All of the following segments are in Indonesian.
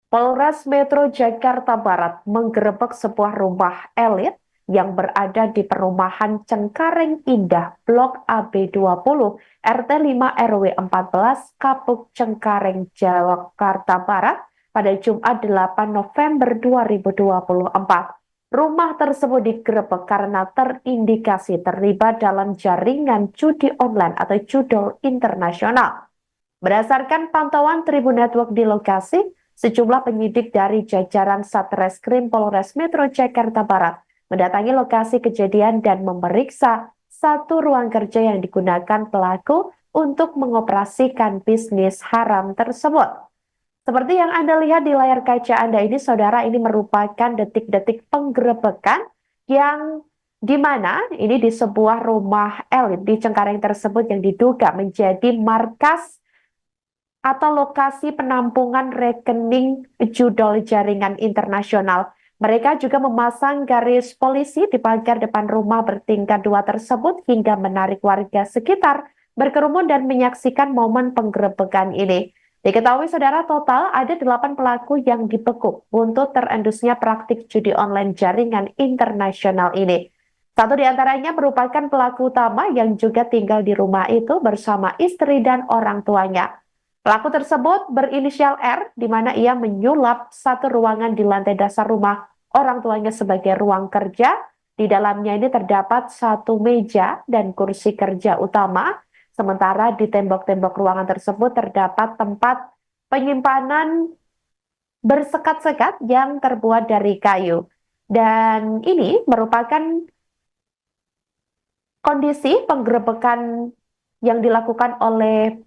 Polres Metro Jakarta Barat menggerebek sebuah rumah elit yang berada di perumahan Cengkareng Indah, Blok AB20, RT 5 RW 14, Kapuk Cengkareng, Jakarta Barat pada Jumat 8 November 2024. Rumah tersebut digerebek karena terindikasi terlibat dalam jaringan judi online atau judol internasional. Berdasarkan pantauan Tribun Network di lokasi, sejumlah penyidik dari jajaran Satreskrim Polres Metro Jakarta Barat mendatangi lokasi kejadian dan memeriksa satu ruang kerja yang digunakan pelaku untuk mengoperasikan bisnis haram tersebut. Seperti yang Anda lihat di layar kaca Anda ini, saudara, ini merupakan detik-detik penggerebekan yang di mana ini di sebuah rumah elit di Cengkareng tersebut yang diduga menjadi markas atau lokasi penampungan rekening judol jaringan internasional. Mereka juga memasang garis polisi di pagar depan rumah bertingkat 2 tersebut hingga menarik warga sekitar berkerumun dan menyaksikan momen penggerebekan ini. Diketahui saudara, total ada 8 pelaku yang dibekuk untuk terendusnya praktik judi online jaringan internasional ini. Satu di antaranya merupakan pelaku utama yang juga tinggal di rumah itu bersama istri dan orang tuanya. Pelaku tersebut berinisial R, di mana ia menyulap satu ruangan di lantai dasar rumah orang tuanya sebagai ruang kerja. Di dalamnya ini terdapat satu meja dan kursi kerja utama. Sementara di tembok-tembok ruangan tersebut terdapat tempat penyimpanan bersekat-sekat yang terbuat dari kayu. Dan ini merupakan kondisi penggerebekan yang dilakukan oleh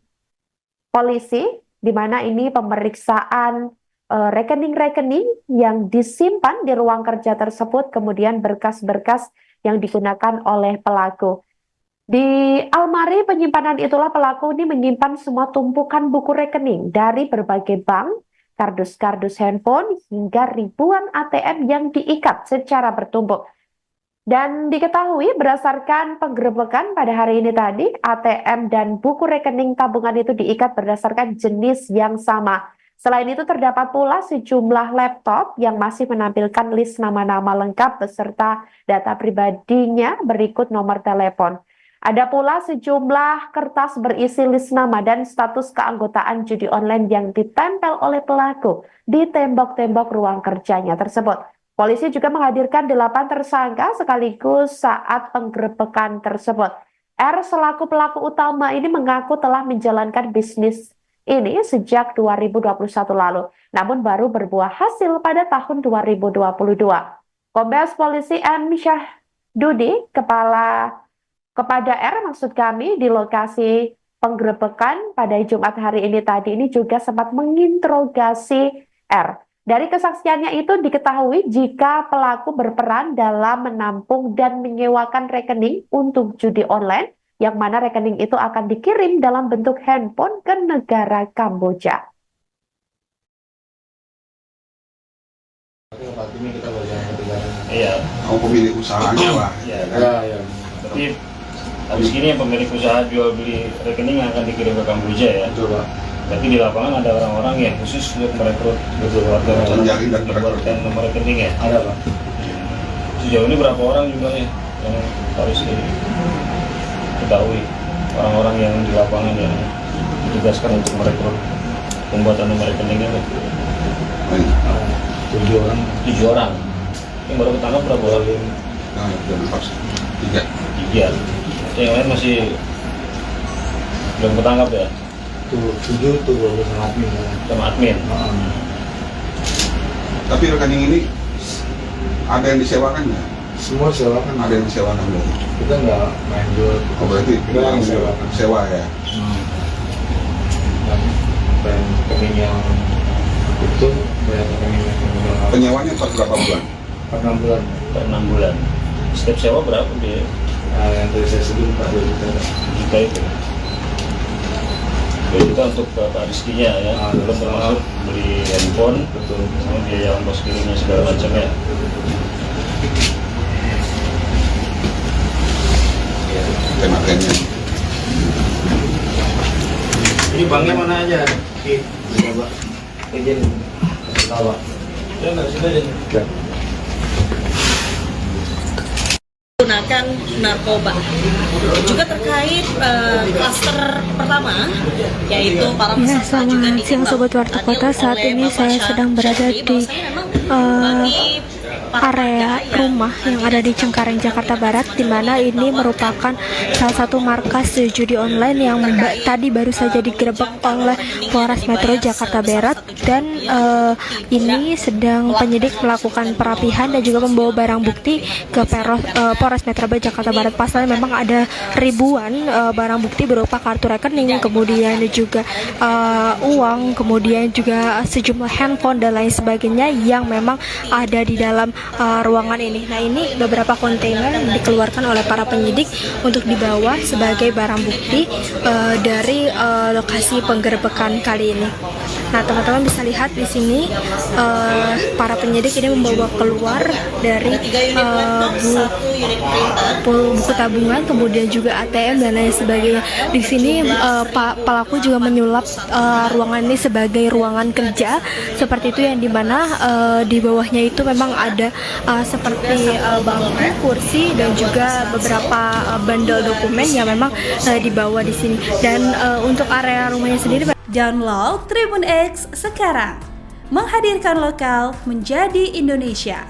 polisi, di mana ini pemeriksaan rekening-rekening yang disimpan di ruang kerja tersebut, kemudian berkas-berkas yang digunakan oleh pelaku. Di almari penyimpanan itulah pelaku ini menyimpan semua tumpukan buku rekening dari berbagai bank, kardus-kardus handphone, hingga ribuan ATM yang diikat secara bertumpuk. Dan diketahui berdasarkan penggerebekan pada hari ini tadi, ATM dan buku rekening tabungan itu diikat berdasarkan jenis yang sama. Selain itu terdapat pula sejumlah laptop yang masih menampilkan list nama-nama lengkap beserta data pribadinya berikut nomor telepon. Ada pula sejumlah kertas berisi list nama dan status keanggotaan judi online yang ditempel oleh pelaku di tembok-tembok ruang kerjanya tersebut. Polisi juga menghadirkan 8 tersangka sekaligus saat penggerebekan tersebut. R selaku pelaku utama ini mengaku telah menjalankan bisnis ini sejak 2021 lalu, namun baru berbuah hasil pada tahun 2022. Kombes Polisi M. Syahdudi, kepada R maksud kami di lokasi penggerebekan pada Jumat hari ini tadi ini juga sempat menginterogasi R. Dari kesaksiannya itu diketahui jika pelaku berperan dalam menampung dan menyewakan rekening untuk judi online, yang mana rekening itu akan dikirim dalam bentuk handphone ke negara Kamboja. Iya. Oh, pemilik usahanya lah. Iya. Ya. Tapi habis ini yang pemilik usaha jual beli rekening akan dikirim ke Kamboja ya. Betul, Pak. Berarti di lapangan ada orang-orang yang khusus untuk merekrut warga Menjaring dan merekrut. dan nomor rekening ya. Ada, Pak. Sejauh ini berapa orang jumlahnya yang harus diketahui orang-orang yang di lapangan yang ditugaskan untuk merekrut pembuatan nomor rekeningnya? Pak? 7 orang. 7 orang. Yang baru ketangkap berapa orang? Nah, udah lepas. 3. 3. Yang lain masih belum ketangkap ya? Tuh 7 tuh baru sama admin. Sama admin. Tapi rekening ini ada yang disewakan nggak? Semua sewakan. Ada yang disewakan belum? Kita nggak main jual. Oh, berarti kita yang sewakan. sewa ya? Dan rekening yang itu bayar rekening yang Penyewanya per berapa bulan? per 6 bulan. Per 6 bulan. Setiap sewa berapa dia? Nah, yang tadi saya sebut 2 juta. Juta itu. 2 juta untuk Pak Rizky-nya ya. Belum termasuk beli handphone, Betul. sama biaya ongkos kirimnya segala macam ya. Temakannya. Ini banknya mana aja? Coba izin. bawa. Menggunakan narkoba. Juga terkait klaster pertama, yaitu para Ya, peserta juga selamat siang Sobat Warta Kota. Saat ini saya sedang berada di area rumah yang ada di Cengkareng, Jakarta Barat, di mana ini merupakan salah satu markas judi online yang tadi baru saja digerebek oleh Polres Metro Jakarta Barat, dan ini sedang penyidik melakukan perapihan dan juga membawa barang bukti ke Polres Metro Jakarta Barat. Pasalnya memang ada ribuan barang bukti berupa kartu rekening, kemudian juga uang, kemudian juga sejumlah handphone dan lain sebagainya yang memang ada di dalam ruangan ini. Nah, ini beberapa kontainer yang dikeluarkan oleh para penyidik untuk dibawa sebagai barang bukti dari lokasi penggerebekan kali ini. Nah, teman-teman bisa lihat di sini para penyidik ini membawa keluar dari buku tabungan, kemudian juga ATM dan lain sebagainya. Di sini pelaku juga menyulap ruangan ini sebagai ruangan kerja seperti itu, yang dimana di bawahnya itu memang ada seperti bangku, kursi, dan juga beberapa bundle dokumen yang memang dibawa di sini. Dan untuk area rumahnya sendiri, download Tribun X sekarang, menghadirkan lokal menjadi Indonesia.